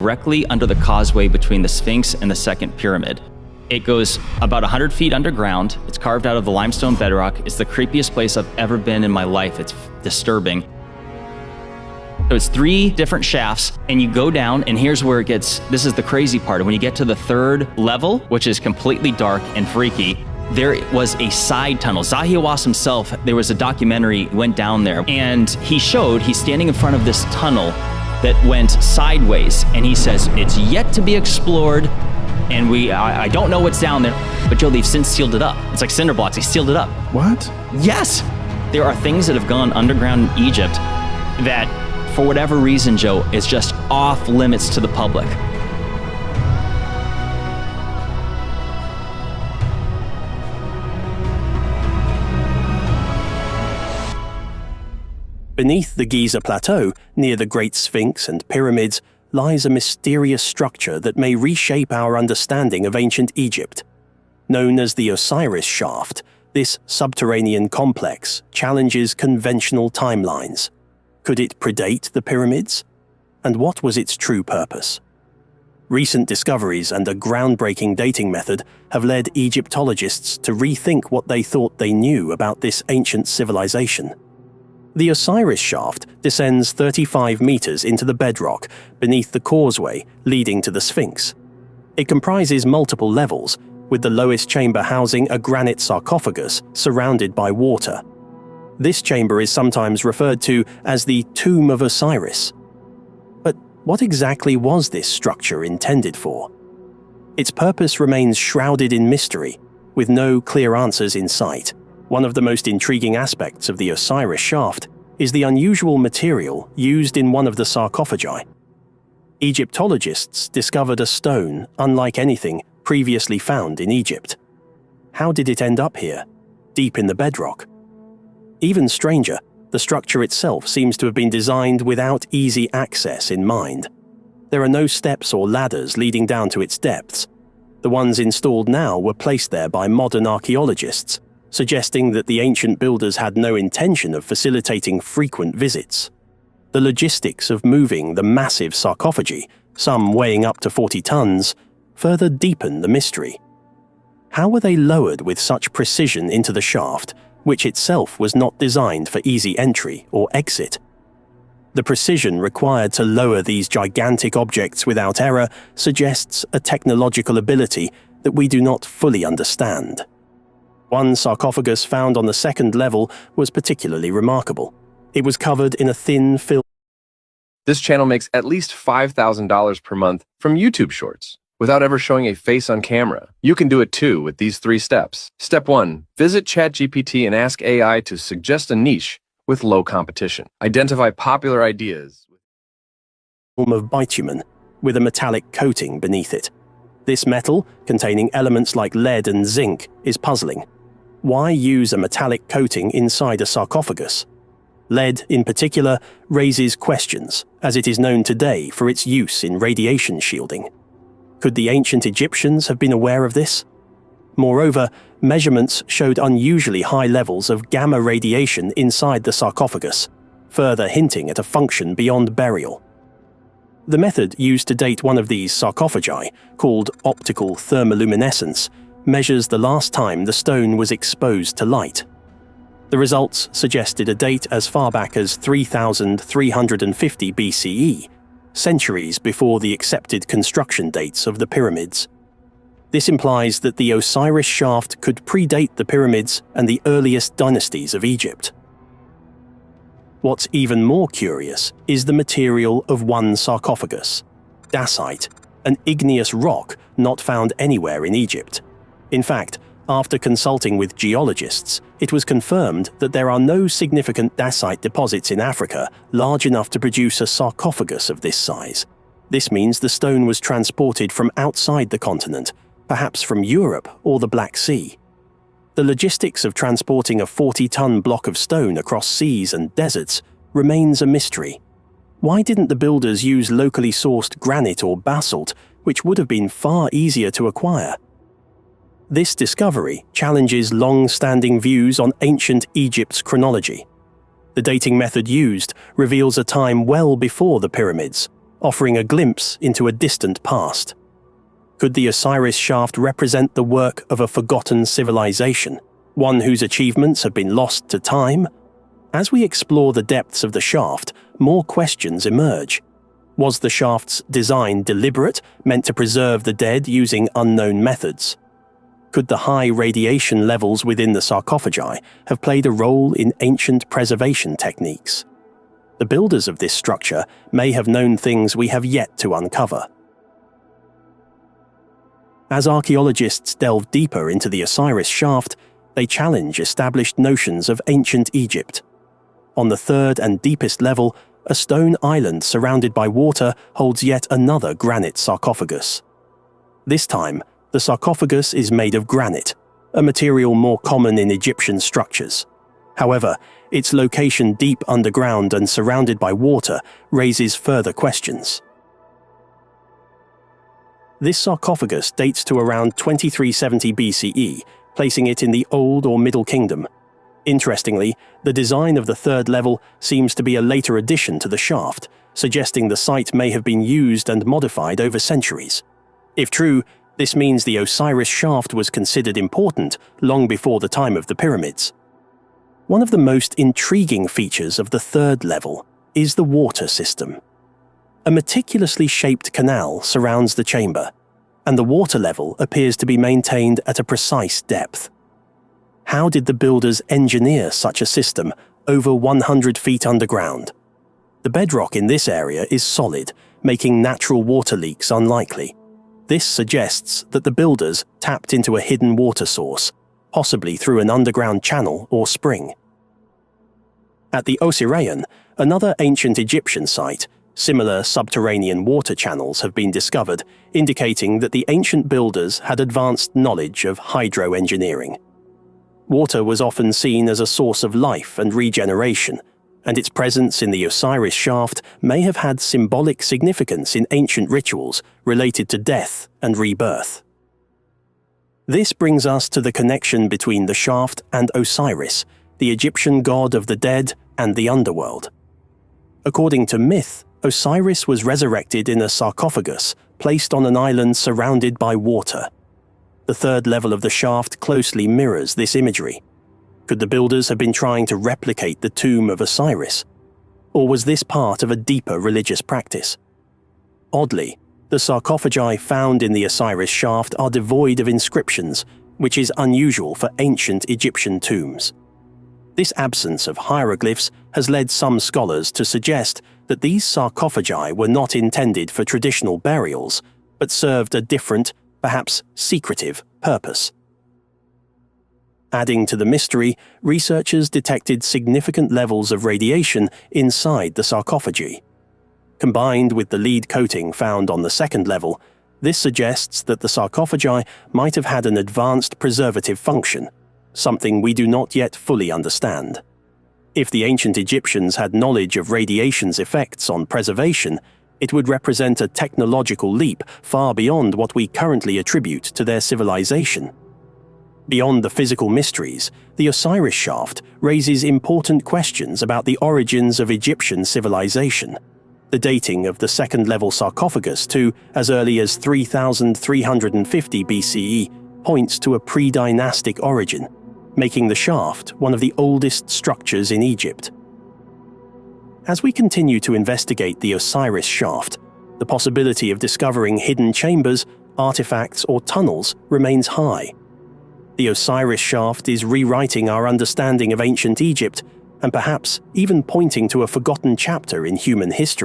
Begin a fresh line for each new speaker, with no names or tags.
directly under the causeway between the Sphinx and the second pyramid. It goes about 100 feet underground. It's carved out of the limestone bedrock. It's the creepiest place I've ever been in my life. It's disturbing. So it's 3 different shafts, and you go down, and here's where it gets, this is the crazy part. When you get to the 3rd level, which is completely dark and freaky, there was a side tunnel. Zahi Hawass himself, there was a documentary, went down there, and he's standing in front of this tunnel that went sideways, and he says, it's yet to be explored, and I don't know what's down there, but Joe, they've since sealed it up. It's like cinder blocks, they sealed it up.
What?
Yes! There are things that have gone underground in Egypt that, for whatever reason, Joe, is just off limits to the public.
Beneath the Giza Plateau, near the Great Sphinx and pyramids, lies a mysterious structure that may reshape our understanding of ancient Egypt. Known as the Osiris Shaft, this subterranean complex challenges conventional timelines. Could it predate the pyramids? And what was its true purpose? Recent discoveries and a groundbreaking dating method have led Egyptologists to rethink what they thought they knew about this ancient civilization. The Osiris Shaft descends 35 meters into the bedrock beneath the causeway leading to the Sphinx. It comprises multiple levels, with the lowest chamber housing a granite sarcophagus surrounded by water. This chamber is sometimes referred to as the Tomb of Osiris. But what exactly was this structure intended for? Its purpose remains shrouded in mystery, with no clear answers in sight. One of the most intriguing aspects of the Osiris Shaft is the unusual material used in one of the sarcophagi. Egyptologists discovered a stone unlike anything previously found in Egypt. How did it end up here, deep in the bedrock? Even stranger, the structure itself seems to have been designed without easy access in mind. There are no steps or ladders leading down to its depths. The ones installed now were placed there by modern archaeologists, suggesting that the ancient builders had no intention of facilitating frequent visits. The logistics of moving the massive sarcophagi, some weighing up to 40 tons, further deepen the mystery. How were they lowered with such precision into the shaft, which itself was not designed for easy entry or exit? The precision required to lower these gigantic objects without error suggests a technological ability that we do not fully understand. One sarcophagus found on the 2nd level was particularly remarkable. It was covered in a thin film.
This channel makes at least $5,000 per month from YouTube Shorts without ever showing a face on camera. You can do it too with these 3 steps. Step 1. Visit ChatGPT and ask AI to suggest a niche with low competition. Identify popular ideas.
Form of bitumen with a metallic coating beneath it. This metal, containing elements like lead and zinc, is puzzling. Why use a metallic coating inside a sarcophagus? Lead, in particular, raises questions, as it is known today for its use in radiation shielding. Could the ancient Egyptians have been aware of this? Moreover, measurements showed unusually high levels of gamma radiation inside the sarcophagus, further hinting at a function beyond burial. The method used to date one of these sarcophagi, called optical thermoluminescence, measures the last time the stone was exposed to light. The results suggested a date as far back as 3,350 BCE, centuries before the accepted construction dates of the pyramids. This implies that the Osiris Shaft could predate the pyramids and the earliest dynasties of Egypt. What's even more curious is the material of one sarcophagus, dacite, an igneous rock not found anywhere in Egypt. In fact, after consulting with geologists, it was confirmed that there are no significant dacite deposits in Africa large enough to produce a sarcophagus of this size. This means the stone was transported from outside the continent, perhaps from Europe or the Black Sea. The logistics of transporting a 40-ton block of stone across seas and deserts remains a mystery. Why didn't the builders use locally sourced granite or basalt, which would have been far easier to acquire? This discovery challenges long-standing views on ancient Egypt's chronology. The dating method used reveals a time well before the pyramids, offering a glimpse into a distant past. Could the Osiris shaft represent the work of a forgotten civilization, one whose achievements have been lost to time? As we explore the depths of the shaft, more questions emerge. Was the shaft's design deliberate, meant to preserve the dead using unknown methods? Could the high radiation levels within the sarcophagi have played a role in ancient preservation techniques? The builders of this structure may have known things we have yet to uncover. As archaeologists delve deeper into the Osiris shaft, they challenge established notions of ancient Egypt. On the third and deepest level, a stone island surrounded by water holds yet another granite sarcophagus. This time, the sarcophagus is made of granite, a material more common in Egyptian structures. However, its location deep underground and surrounded by water raises further questions. This sarcophagus dates to around 2370 BCE, placing it in the Old or Middle Kingdom. Interestingly, the design of the third level seems to be a later addition to the shaft, suggesting the site may have been used and modified over centuries. If true, this means the Osiris shaft was considered important long before the time of the pyramids. One of the most intriguing features of the third level is the water system. A meticulously shaped canal surrounds the chamber, and the water level appears to be maintained at a precise depth. How did the builders engineer such a system over 100 feet underground? The bedrock in this area is solid, making natural water leaks unlikely. This suggests that the builders tapped into a hidden water source, possibly through an underground channel or spring. At the Osiraion, another ancient Egyptian site, similar subterranean water channels have been discovered, indicating that the ancient builders had advanced knowledge of hydroengineering. Water was often seen as a source of life and regeneration, and its presence in the Osiris shaft may have had symbolic significance in ancient rituals related to death and rebirth. This brings us to the connection between the shaft and Osiris, the Egyptian god of the dead and the underworld. According to myth, Osiris was resurrected in a sarcophagus placed on an island surrounded by water. The third level of the shaft closely mirrors this imagery. Could the builders have been trying to replicate the tomb of Osiris? Or was this part of a deeper religious practice? Oddly, the sarcophagi found in the Osiris shaft are devoid of inscriptions, which is unusual for ancient Egyptian tombs. This absence of hieroglyphs has led some scholars to suggest that these sarcophagi were not intended for traditional burials, but served a different, perhaps secretive, purpose. Adding to the mystery, researchers detected significant levels of radiation inside the sarcophagi. Combined with the lead coating found on the second level, this suggests that the sarcophagi might have had an advanced preservative function, something we do not yet fully understand. If the ancient Egyptians had knowledge of radiation's effects on preservation, it would represent a technological leap far beyond what we currently attribute to their civilization. Beyond the physical mysteries, the Osiris shaft raises important questions about the origins of Egyptian civilization. The dating of the second-level sarcophagus to as early as 3350 BCE points to a pre-dynastic origin, making the shaft one of the oldest structures in Egypt. As we continue to investigate the Osiris shaft, the possibility of discovering hidden chambers, artifacts, or tunnels remains high. The Osiris shaft is rewriting our understanding of ancient Egypt and perhaps even pointing to a forgotten chapter in human history.